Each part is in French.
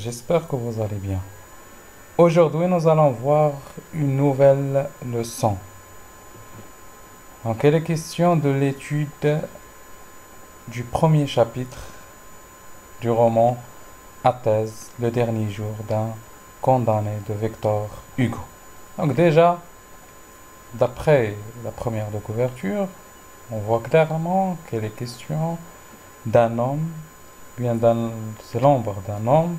j'espère que vous allez bien. Aujourd'hui, nous allons voir une nouvelle leçon. Donc, il est question de l'étude du premier chapitre du roman Athènes, le dernier jour d'un condamné de Victor Hugo. Donc déjà, d'après la première de couverture, on voit clairement qu'il est question d'un homme, c'est l'ombre d'un homme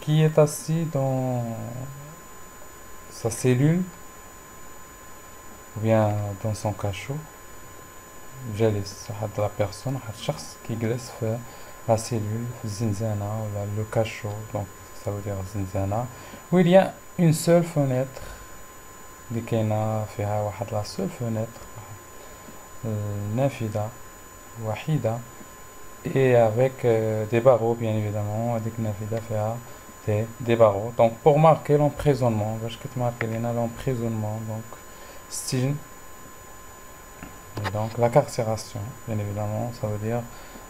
qui est assis dans sa cellule ou bien dans son cachot. جالس واحد لا بيرسون واحد الشخص كيجلس في لا سيلول في الزنزانة ولا لو كاشو دونك ça veut dire الزنزانة où il y a une seule fenêtre اللي كاينة فيها واحد لا seule fenêtre نافذة وحيدة et avec des barreaux bien évidemment هاديك النافذة فيها des barreaux donc pour marquer l'emprisonnement باش كتماركي لينا l'emprisonnement donc السجن. Et donc la carcération, bien évidemment, ça veut dire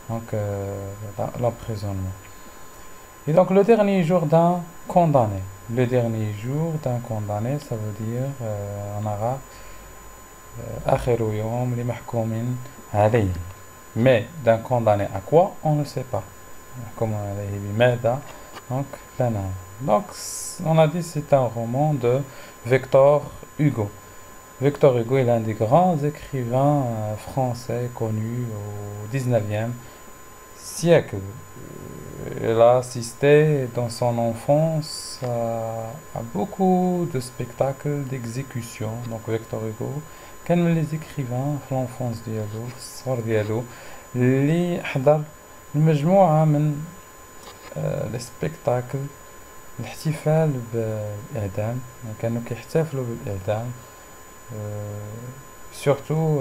donc l'emprisonnement. Et donc le dernier jour d'un condamné. Le dernier jour d'un condamné, ça veut dire en arabe آخر يوم لمحكوم عليه. Mais d'un condamné à quoi? On ne sait pas. محكوم عليه بماذا? Donc لا نعلم. Donc on a dit c'est un roman de Victor Hugo. Victor Hugo est l'un des grands écrivains français connus au 19e siècle. Il a assisté dans son enfance à beaucoup de spectacles d'exécution. Donc Victor Hugo, كان من les écrivains في l'enfance ديالو في الصغر ديالو اللي حضر المجموعة من les spectacles الاحتفال بالإعدام. كانوا كيحتفلوا بالإعدام. Surtout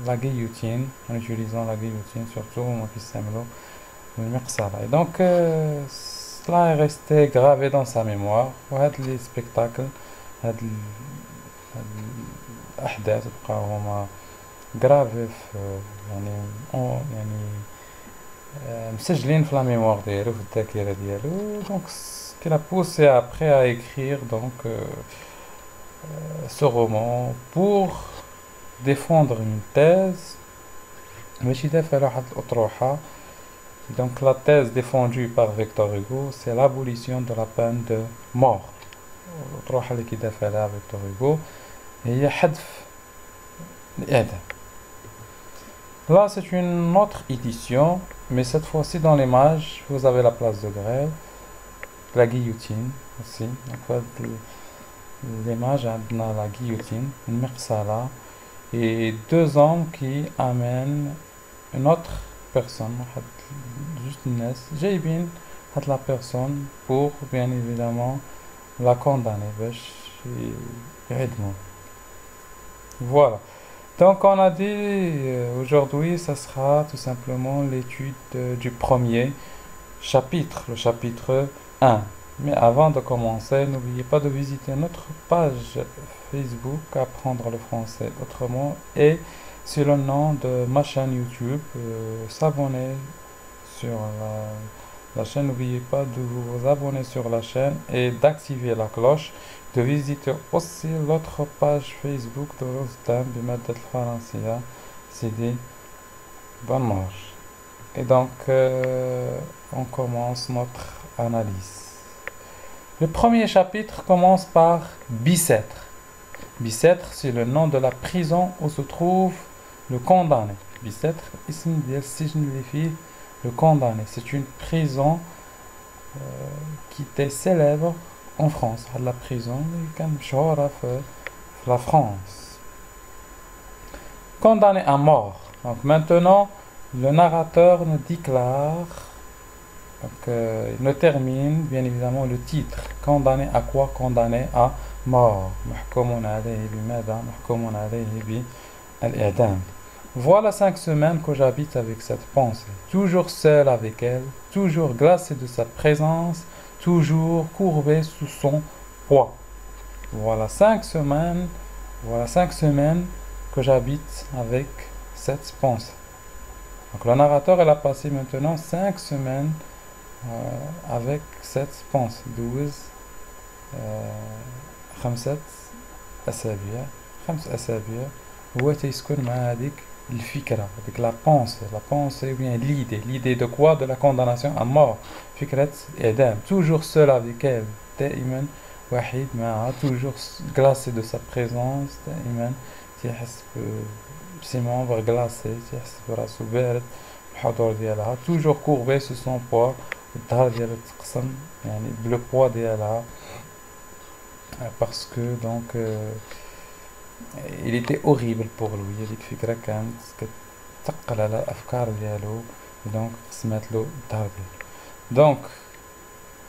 la guillotine, en utilisant la guillotine, surtout et donc cela est resté gravé dans sa mémoire. Les spectacles الأحداث بقاو هما gravé مسجلين في la mémoire ديالو في الذاكرة ديالو. Donc ce qui l'a poussé après à écrire ce roman pour défendre une thèse. Donc la thèse défendue par Victor Hugo, c'est l'abolition de la peine de mort. الأطروحة اللي كيدافع عليها Victor Hugo هي حذف الإعدام. Là c'est une autre édition, mais cette fois-ci dans l'image vous avez la place de grève, la guillotine aussi. Donc, l'image عندنا la guillotine, une mirsala et deux hommes qui amènent une autre personne, juste une ناس جايبين هاد la personne pour bien évidemment la condamner باش يعدموا. Voilà. Donc on a dit aujourd'hui ça sera tout simplement l'étude du premier chapitre, le chapitre 1. Mais avant de commencer, n'oubliez pas de visiter notre page Facebook Apprendre le français autrement et sur le nom de ma chaîne YouTube, s'abonner sur la chaîne. N'oubliez pas de vous abonner sur la chaîne et d'activer la cloche. De visiter aussi l'autre page Facebook de Rostam بمادة الفرنسية. Sidi. Bonne marche. Et donc on commence notre analyse. Le premier chapitre commence par Bicêtre. Bicêtre, c'est le nom de la prison où se trouve le condamné. Bicêtre, le condamné. C'est une prison qui était célèbre en France. La prison la France. Condamné à mort. Donc maintenant, le narrateur nous déclare. Donc, il ne termine bien évidemment le titre. Condamné à quoi? Condamné à mort. Voilà 5 semaines que j'habite avec cette pensée. Toujours seul avec elle, toujours glacé de sa présence, toujours courbé sous son poids. Voilà 5 semaines que j'habite avec cette pensée. Donc le narrateur, il a passé maintenant 5 semaines avec cette pensée. 12 خمسة أسابيع 5 أسابيع هو تيسكن مع هذيك الفكرة هذيك la pensée ou bien l'idée de quoi de la condamnation à mort فكرة إعدام toujours seul avec elle دائما وحيد معها toujours glacé de sa présence دائما تيحس بسي membres glacés تيحس براسو بارد بالحضور ديالها toujours courbé sur son poids الظهر ديالها تقسم يعني بلو بوا ديالها parce que donc il était horrible pour lui هذيك الفكرة كانت كتثقل على الأفكار ديالو donc قسمت له الظهر ديالو donc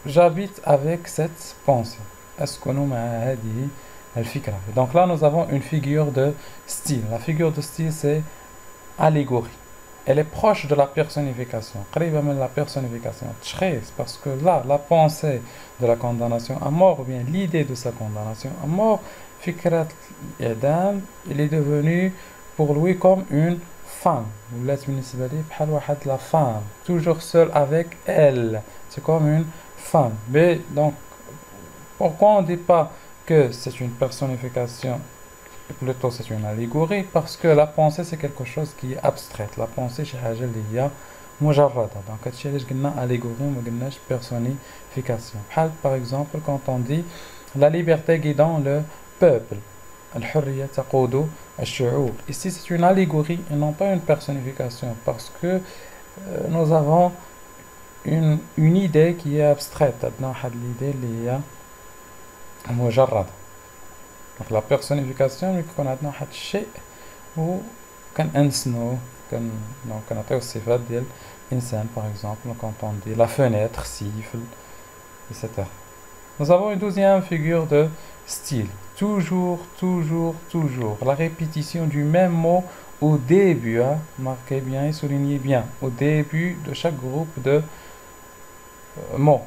j'habite avec cette pensée أسكن مع هذه الفكرة donc là nous avons une figure de style la figure de style c'est allégorie elle est proche de la personnification قريبة من la personnification تشخيص parce que là la pensée de la condamnation à mort ou bien l'idée de sa condamnation à mort فكرة الإعدام il est devenu pour lui comme une femme ولات بالنسبة ليه بحال واحد la femme toujours seule avec elle c'est comme une femme mais donc pourquoi on dit pas que c'est une personnification plutôt c'est une allégorie parce que la pensée c'est quelque chose qui est abstraite la pensée شي حاجة اللي هي مجردة donc هادشي علاش قلنا allégorie وما قلناش personnification بحال par exemple quand on dit la liberté guidant le peuple الحرية تقود الشعوب ici c'est une allégorie et non pas une personnification parce que nous avons une idée qui est abstraite عندنا واحد l'idée اللي هي مجردة donc la personnification يكون عندنا واحد الشيء وكنأنسنو كنعطيو الصفات ديال الإنسان par exemple quand on dit la fenêtre siffle etc. Nous avons une deuxième figure de style. Toujours, toujours, toujours. La répétition du même mot au début. Hein, marquez bien et soulignez bien. Au début de chaque groupe de mots.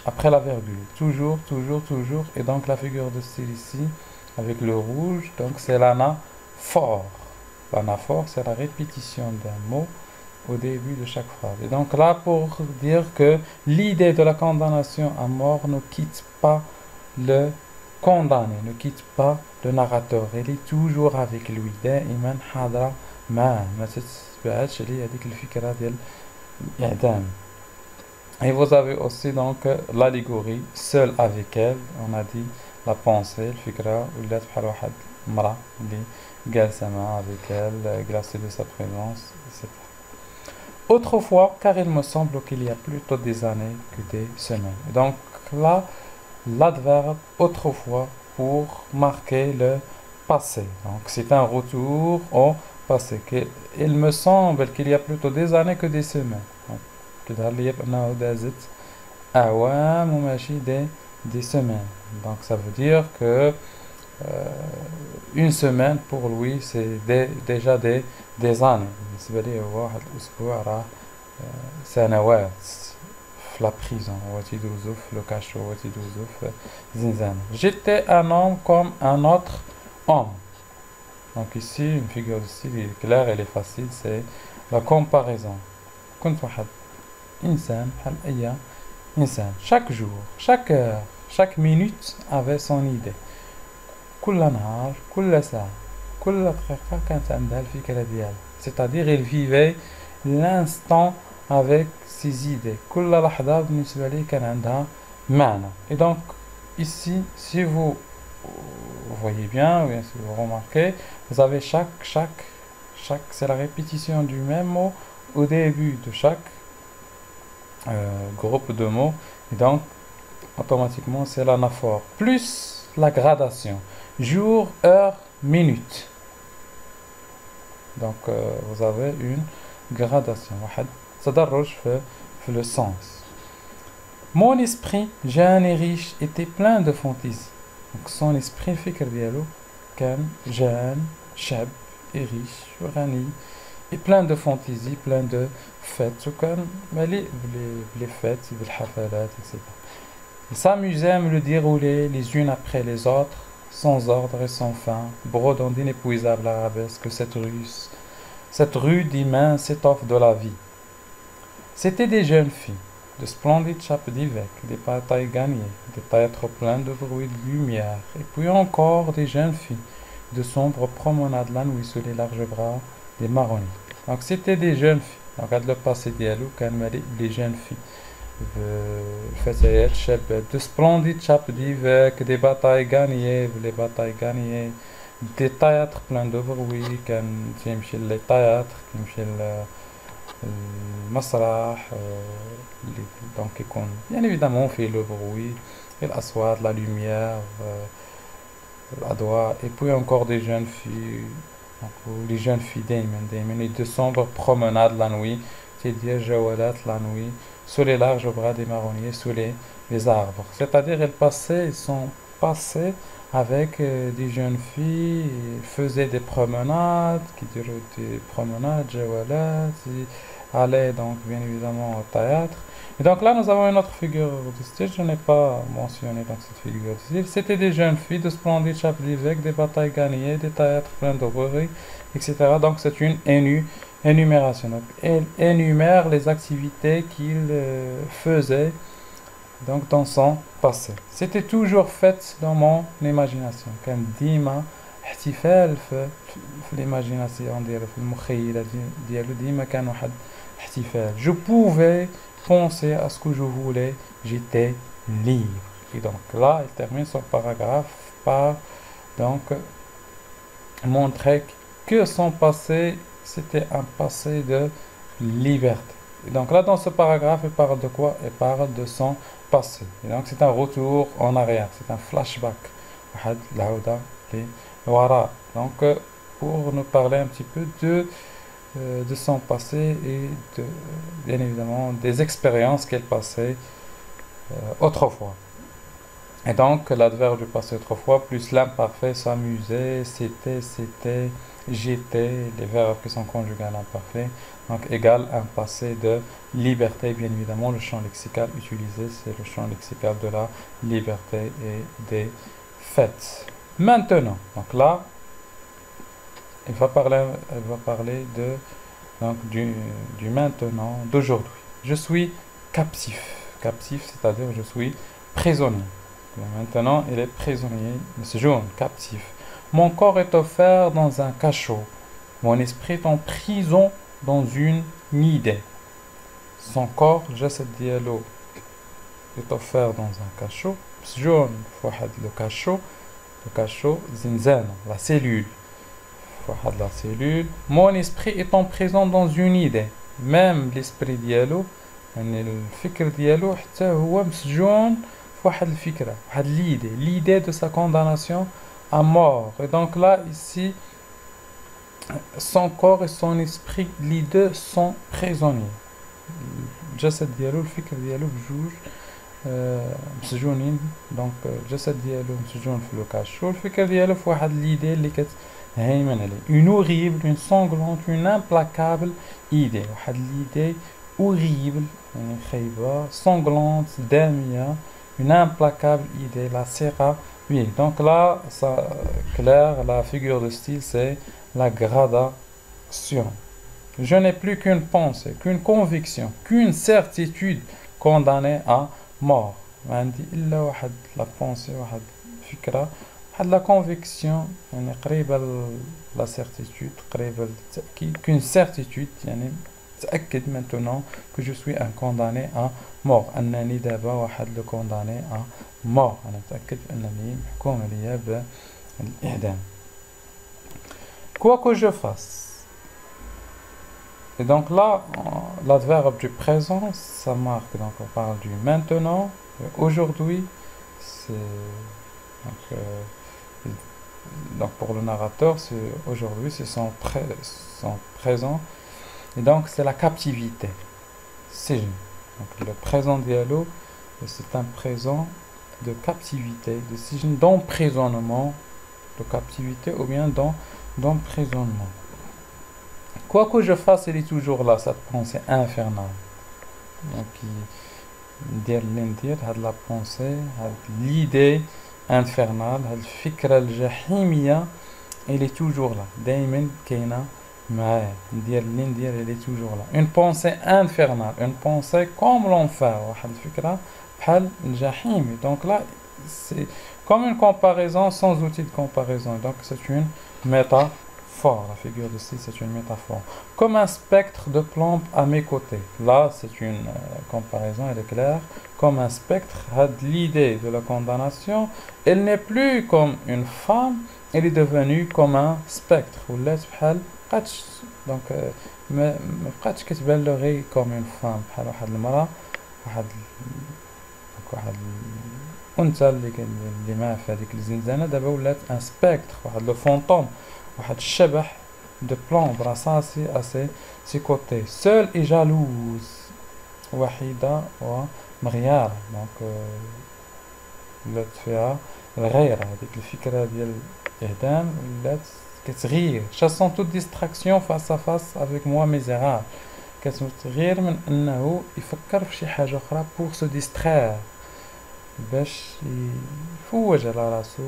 Après la virgule. Toujours, toujours, toujours. Et donc la figure de style ici, avec le rouge, donc c'est l'anaphore. L'anaphore, c'est la répétition d'un mot au début de chaque phrase. Et donc là, pour dire que l'idée de la condamnation à mort ne quitte pas le condamné, ne quitte pas le narrateur. Elle est toujours avec lui. دائما حاضرة معه. ما تتبعدش عليه هذيك الفكرة ديال الإعدام. Et vous avez aussi donc l'allégorie seul avec elle. On a dit la pensée, الفكرة ولات بحال واحد المرأة اللي جالسة معاه avec elle, glacée de sa présence, etc. Autrefois, car il me semble qu'il y a plutôt des années que des semaines. Donc là, l'adverbe autrefois pour marquer le passé. Donc c'est un retour au passé. Il me semble qu'il y a plutôt des années que des semaines. Donc des semaines. Donc ça veut dire que une semaine pour lui c'est déjà des années. بالنسبة لي هو واحد الأسبوع راه سنوات في لا بريزون هو تيدوزو في لو كاشو هو تيدوزو في زنزانة. J'étais un homme comme un autre homme. Donc ici une figure de style claire elle est facile c'est la comparaison. كنت واحد إنسان بحال أي إنسان. Chaque jour, chaque heure, chaque minute avait son idée. كل نهار كل ساعة كل دقيقة كانت عندها الفكرة ديالها. C'est-à-dire il vivait l'instant avec ses idées. كل لحظة بالنسبة لي كان عندها معنى. Et donc ici si vous voyez bien, si vous remarquez, vous avez chaque c'est la répétition du même mot au début de chaque groupe de mots. Et donc automatiquement c'est l'anaphore plus la gradation jour, heure, minute. Donc vous avez une gradation واحد تدرج في le sens. Mon esprit jeune et riche était plein de fantaisie. Donc son esprit الفكر ديالو كان jeune, شاب et riche وغني et plein de fantaisie, plein de fêtes وكان مليء بلي fêtes بالحفلات etc. Il s'amusait à me le dérouler les unes après les autres sans ordre et sans fin, brodant d'inépuisables arabesques cette ruse cette rue d'humains s'étoffe de la vie. C'étaient des jeunes filles, de splendides chapes d'évêques, des batailles gagnées, des théâtres pleins de bruit de lumière, et puis encore des jeunes filles, de sombres promenades la nuit sous les larges bras des marronniers. Donc c'était des jeunes filles. Donc regarde le passé dialogue, les jeunes filles. الفتيات شابات de splendides chapes d'évêques, des batailles gagnées, les batailles gagnées, des théâtres pleins de bruit, كان تمشي les théâtres, تمشي المسرح, donc يكون bien évidemment fait le bruit, et l'assoir, la lumière, l'adwa, et puis encore des jeunes filles, donc les jeunes filles دايما et de sombres promenades la nuit, c'est-à-dire جولات la nuit, sous les larges bras des marronniers, sous les arbres. C'est-à-dire, ils sont passés avec des jeunes filles, ils faisaient des promenades, qui duraient des promenades, jawalat, ils allaient donc bien évidemment au théâtre. Et donc là, nous avons une autre figure de style, je n'ai pas mentionné donc cette figure de style. C'était des jeunes filles de splendides chapes d'évêques, des batailles gagnées, des théâtres pleins de bruit, etc. Donc c'est une énumération. Donc, elle énumère les activités qu'il faisait donc dans son passé. C'était toujours fait dans mon imagination. كان ديما احتفال في l'imagination ديالو في المخيلة ديالو ديما كان واحد احتفال. Je pouvais penser à ce que je voulais, j'étais libre. Et donc là, il termine son paragraphe par donc montrer que son passé c'était un passé de liberté. Et donc là, dans ce paragraphe, il parle de quoi? Il parle de son passé. Et donc c'est un retour en arrière, c'est un flashback. Donc pour nous parler un petit peu de son passé et bien évidemment des expériences qu'elle passait autrefois. Et donc l'adverbe du passé autrefois plus l'imparfait, s'amuser, c'était, j'étais, les verbes qui sont conjugués à l'imparfait, donc égal un passé de liberté. Bien évidemment, le champ lexical utilisé, c'est le champ lexical de la liberté et des fêtes. Maintenant, donc là, elle va parler donc du maintenant, d'aujourd'hui. Je suis captif, c'est-à-dire je suis prisonnier. Maintenant, il est prisonnier, مسجون, captif. Mon corps est offert dans un cachot. Mon esprit est en prison dans une idée. Son corps, جسد ديالو, est offert dans un cachot. مسجون في واحد le cachot, زنزانة, la cellule. في واحد la cellule. Mon esprit est en prison dans une idée. Même l'esprit ديالو, يعني الفكر ديالو حتى هو مسجون واحد الفكرة, واحد l'idée de sa condamnation à mort. Et donc là, ici, son corps et son esprit, les deux sont prisonniers. الجسد ديالو, الفكر ديالو بجوج مسجونين. donc الجسد ديالو مسجون في لو كاشو, الفكر ديالو في واحد l'idée اللي كتهيمن عليه. Une horrible, une sanglante, une implacable idée. واحد l'idée horrible, يعني خايبة, sanglante, دامية, une implacable idée, la sera. Oui, donc là, ça clair, la figure de style, c'est la gradation. Je n'ai plus qu'une pensée, qu'une conviction, qu'une certitude condamnée à mort. عندي إلا واحد la pensée, واحد فكرة, واحد la conviction, يعني قريبة la certitude, قريبة التأكيد, qu'une certitude, يعني تأكد maintenant que je suis un condamné à mort. أنني دابا واحد le condamné à mort. أنا متأكد أنني محكوم عليا بالإعدام. Quoi que je fasse. Et donc là, l'adverbe du présent, ça marque, donc on parle du maintenant, aujourd'hui, c'est donc pour le narrateur, c'est aujourd'hui, c'est son présent. Et donc, c'est la captivité. C'est donc le présent dialogue, c'est un présent de captivité, de signe d'emprisonnement, de captivité ou bien d'emprisonnement. Quoi que je fasse, il est toujours là, cette pensée infernale. Donc, la pensée, l'idée infernale, الفكرة الجحيمية, elle est toujours là. دايما كاينة Mais l'Indien, elle est toujours là. Une pensée infernale, une pensée comme l'enfer. واحد الفكرة بحال الجحيم. Donc là, c'est comme une comparaison sans outil de comparaison. Donc c'est une métaphore. La figure de style, c'est une métaphore. Comme un spectre de plomb à mes côtés. Là, c'est une comparaison, elle est claire. Comme un spectre, l'idée de la condamnation, elle n'est plus comme une femme, elle est devenue comme un spectre. ولات بحال بقاتش دونك ما بقاتش كتبان له غير كوم اون فام بحال واحد المراه واحد الانثى اللي ما في هذيك الزنزانه دابا ولات ان سبيكتر واحد لو فونتوم واحد الشبح دو بلون رصاصي سي كوتي سول اي جالوز وحيده ومغياره دونك ولات فيها الغيره هذيك الفكره ديال الاعدام ولات كتغير chassant toute distraction face à face avec moi misérable كتغير من انه يفكر في شي حاجه اخرى pour se distraire باش يفوج على راسو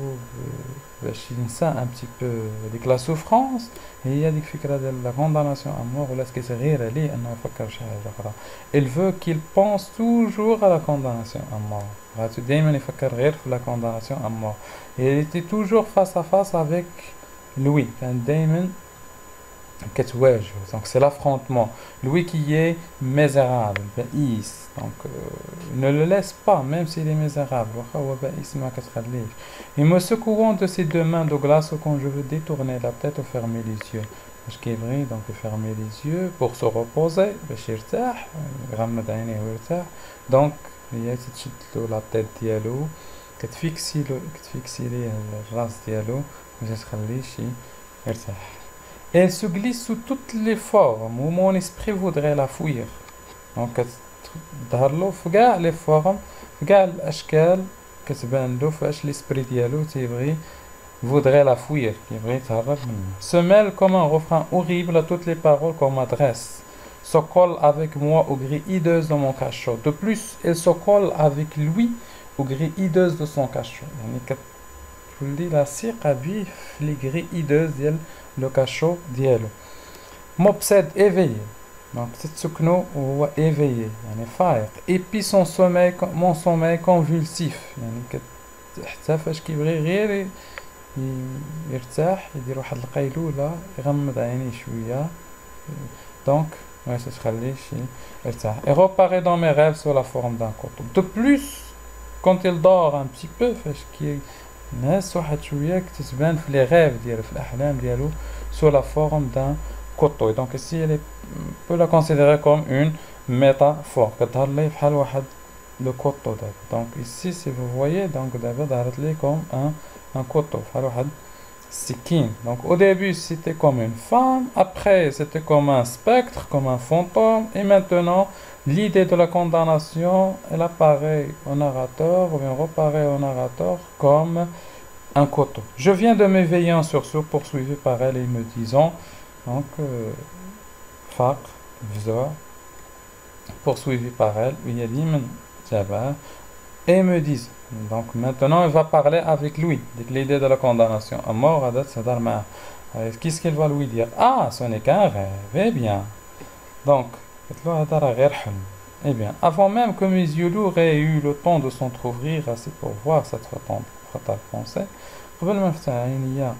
باش ينسى ان بتي بو ديك لا سوفرانس هي ديك الفكره ديال لا كوندامناسيون امور ولات كتغير عليه انه يفكر في شي حاجه اخرى il veut qu'il pense toujours à la condamnation à mort غاتو دائما يفكر غير في la condamnation à mort il était toujours face à face avec lui كان دائما كتواجه donc c'est l'affrontement lui qui est misérable بائس donc ne le laisse pas même s'il est misérable واخا هو بائس ما كتخليش et me secouant de ses deux mains de glace quand je veux détourner la tête ou fermer les yeux باش كيبغي donc fermer les yeux pour se reposer باش يرتاح يغمض عينيه ويرتاح donc هي تتشد له لا تيت ديالو كتفيكسي ليه الراس ديالو باش تخليه يرتاح. Elle se glisse sous toutes les formes où mon esprit voudrait la fuir. Donc تظهر له في كاع لي فورم في كاع الاشكال كتبان له فاش l'esprit ديالو تيبغي voudrait la fuir كيبغي يتهرب منها. Se mêle comme un refrain horrible à toutes les paroles qu'on m'adresse. Se colle avec moi aux grilles hideuses de mon cachot. De plus, elle se colle avec lui aux grilles hideuses de son cachot. يعني كتولي لاصقة بيه في لي grilles hideuses ديال لو كاشو ديالو. m'obsède éveillé donc تتسكنو وهو éveillé يعني فايق et puis son sommeil mon sommeil convulsif يعني حتى فاش كيبغي غير يرتاح يدير واحد القيلولة يغمض عينيه شوية donc ما تخليش يرتاح et reparaît dans mes rêves sous la forme d'un couteau. De plus quand il dort un petit peu فاش ناس واحد شوية كتتبان في لي غيف ديالو في الأحلام ديالو sous la forme d'un couteau. Donc ici elle peut la considérer comme une métaphore كتظهر لي بحال واحد le couteau دابا. Donc ici si vous voyez donc دابا ظهرت لي comme un couteau بحال واحد السكين. Donc au début c'était comme une femme, après c'était comme un spectre, comme un fantôme et maintenant l'idée de la condamnation, elle apparaît au narrateur, ou bien reparaît au narrateur comme un couteau. Je viens de m'éveiller en sursaut, poursuivi par elle et me disant, donc, Faq, Vzoa, poursuivi par elle, et me disent, donc maintenant elle va parler avec lui, l'idée de la condamnation à mort, qu'est-ce qu'il va lui dire? Ah, ce n'est qu'un rêve, eh bien, donc, eh bien, avant même que mes yeux lourds aient eu le temps de s'entrouvrir assez pour voir cette fatale pensée, قبل ما نفتح عينيا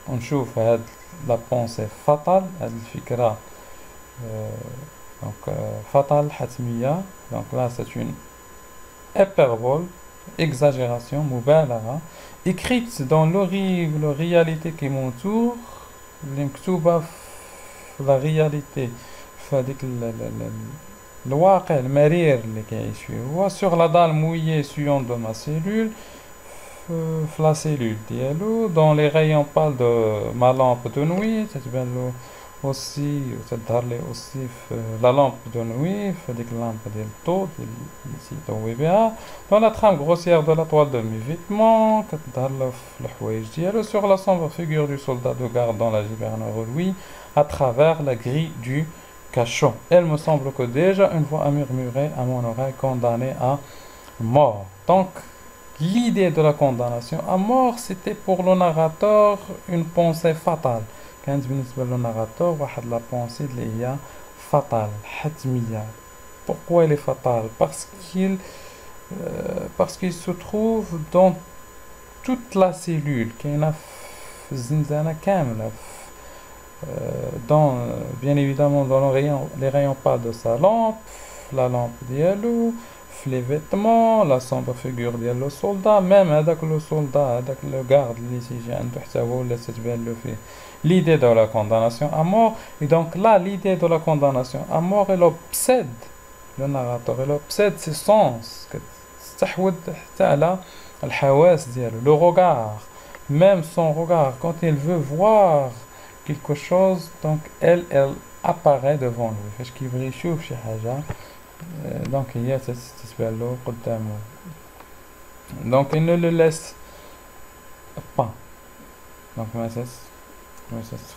ونشوف هاد la pensée fatale هاد الفكرة donc fatale حتمية donc là c'est une hyperbole exagération مبالغة écrite dans l'horrible réalité qui m'entoure اللي مكتوبة في la réalité في هذيك الواقع المرير اللي كيعيش فيه هو sur la dalle mouillée suante de ma cellule في la cellule ديالو dans les rayons pâles de ma lampe de nuit تتبان له aussi تظهر لي aussi في la lampe de nuit في هذيك اللامبة ديال الضوء اللي تيضوي بها dans la trame grossière de la toile de mes vêtements كتظهر له في الحوايج ديالو sur la sombre figure du soldat de garde dans la gibernure lui à travers la grille du cachot. Elle me semble que déjà une voix a murmuré à mon oreille condamné à mort. Donc l'idée de la condamnation à mort c'était pour le narrateur une pensée fatale كانت بالنسبة للناراتور واحد لا بونسي اللي هي fatale حتمية. Pourquoi elle est fatale? Parce qu'il se trouve dans toute la cellule كاينة في الزنزانة كاملة dans bien évidemment dans les rayons pas de sa lampe, la lampe ديالو, les vêtements, la sombre figure ديال le soldat, même هذاك le soldat, هذاك le garde اللي تيجي عنده حتى هو ولا تتبان له فيه l'idée de la condamnation à mort. Et donc là l'idée de la condamnation à mort elle obsède le narrateur, elle obsède ses sens, كتستحوذ حتى على الحواس ديالو, le regard, même son regard quand il veut voir quelque chose, donc elle apparaît devant lui فاش كيبغي يشوف شي حاجة donc هي تتبان له قدامه, donc il ne le laisse pas, donc ما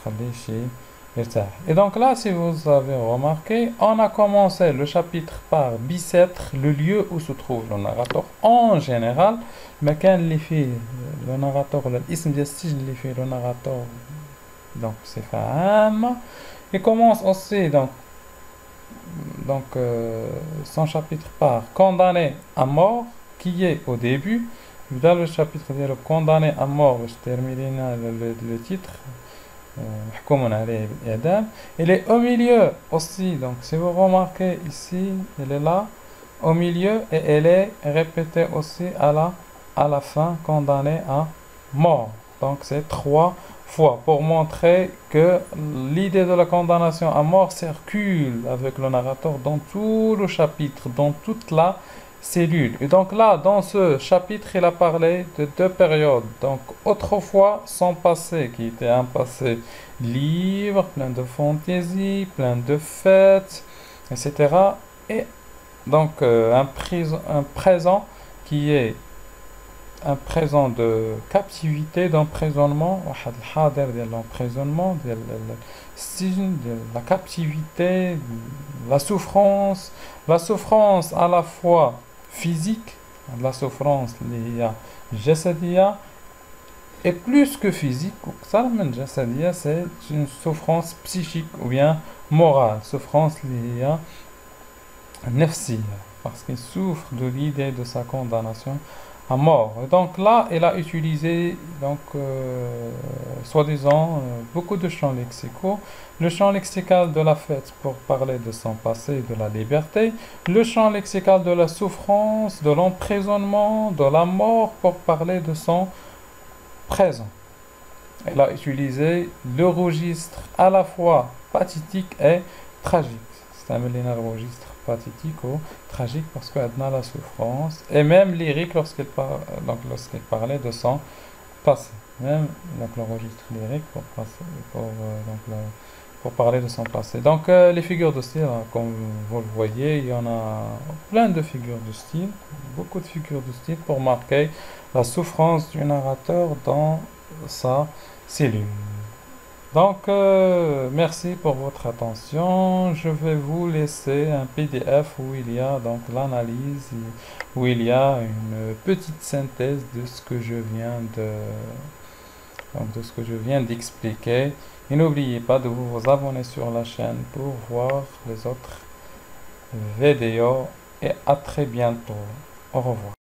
تخليش يرتاح. Et donc là si vous avez remarqué, on a commencé le chapitre par Bicêtre, le lieu où se trouve le narrateur en général, المكان اللي فيه le narrateur ولا الاسم ديال السجن اللي فيه le narrateur, donc c'est عامة. Il commence aussi donc son chapitre par condamné à mort qui est au début. Dans le chapitre de condamné à mort, je termine le titre. محكوم عليه بالإعدام. Il est au milieu aussi, donc si vous remarquez ici, elle est là au milieu et elle est répétée aussi à la fin, condamné à mort. Donc c'est 3 fois pour montrer que l'idée de la condamnation à mort circule avec le narrateur dans tout le chapitre, dans toute la cellule. Et donc là, dans ce chapitre, il a parlé de 2 périodes. Donc autrefois, son passé, qui était un passé libre, plein de fantaisie, plein de fêtes, etc. Et donc un présent qui est un présent de captivité, d'emprisonnement, واحد الحاضر ديال l'emprisonnement, ديال السجن, ديال la captivité, la souffrance à la fois physique, la souffrance اللي هي جسدية, et plus que physique, وأكثر من جسدية, c'est une souffrance psychique ou bien morale, souffrance اللي هي نفسية, parce qu'il souffre de l'idée de sa condamnation à mort. Et donc là, elle a utilisé, donc, soi-disant, beaucoup de champs lexicaux. Le champ lexical de la fête pour parler de son passé et de la liberté. Le champ lexical de la souffrance, de l'emprisonnement, de la mort pour parler de son présent. Elle a utilisé le registre à la fois pathétique et tragique. C'est un registre pathétique ou tragique parce qu'elle a la souffrance, et même lyrique lorsqu'il parlait de son passé, même donc, le registre lyrique pour parler de son passé. Donc les figures de style, comme vous le voyez, il y en a plein de figures de style, beaucoup de figures de style pour marquer la souffrance du narrateur dans sa cellule. Donc, merci pour votre attention. Je vais vous laisser un PDF où il y a donc l'analyse, où il y a une petite synthèse de ce que je viens d'expliquer. Et n'oubliez pas de vous abonner sur la chaîne pour voir les autres vidéos. Et à très bientôt. Au revoir.